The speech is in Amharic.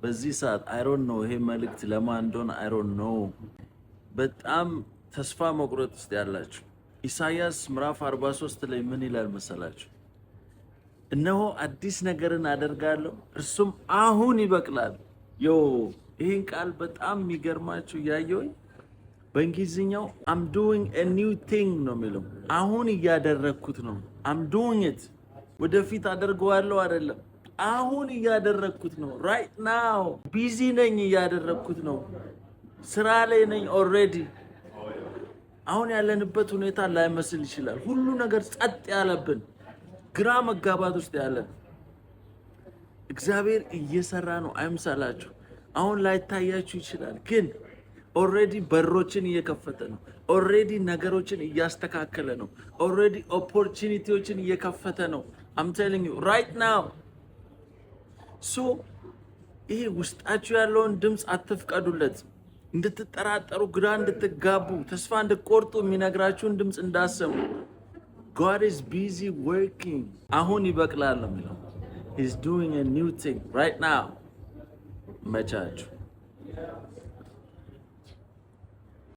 በዚህ ሰዓት አይ ዶንት ኖ ይሄ መልእክት ለማን እንደሆነ አይ ዶንት ኖ። በጣም ተስፋ መቁረጥ ውስጥ ያላችሁ ኢሳይያስ ምዕራፍ 43 ላይ ምን ይላል መሰላችሁ? እነሆ አዲስ ነገርን አደርጋለሁ እርሱም አሁን ይበቅላል። ይህን ቃል በጣም የሚገርማችሁ ያየውኝ በእንግሊዝኛው I'm doing a new thing ነው የሚለው። አሁን እያደረግኩት ነው። I'm doing it ወደፊት አደርገዋለሁ አይደለም፣ አሁን እያደረግኩት ነው። right now ቢዚ ነኝ፣ እያደረግኩት ነው። ስራ ላይ ነኝ ኦልሬዲ። አሁን ያለንበት ሁኔታ ላይመስል ይችላል። ሁሉ ነገር ጸጥ ያለብን፣ ግራ መጋባት ውስጥ ያለን፣ እግዚአብሔር እየሰራ ነው አይምሰላችሁ። አሁን ላይታያችሁ ይችላል፣ ግን ኦልሬዲ በሮችን እየከፈተ ነው። ኦልሬዲ ነገሮችን እያስተካከለ ነው። ኦልሬዲ ኦፖርቹኒቲዎችን እየከፈተ ነው። I'm telling you right now። ሶ ይሄ ውስጣችሁ ያለውን ድምፅ አትፍቀዱለት። እንድትጠራጠሩ፣ ግራ እንድትጋቡ፣ ተስፋ እንድትቆርጡ የሚነግራችሁን ድምፅ እንዳሰሙ። God is busy working። አሁን ይበቅላል ነው የሚለው። He's doing a new thing right now። መቻችሁ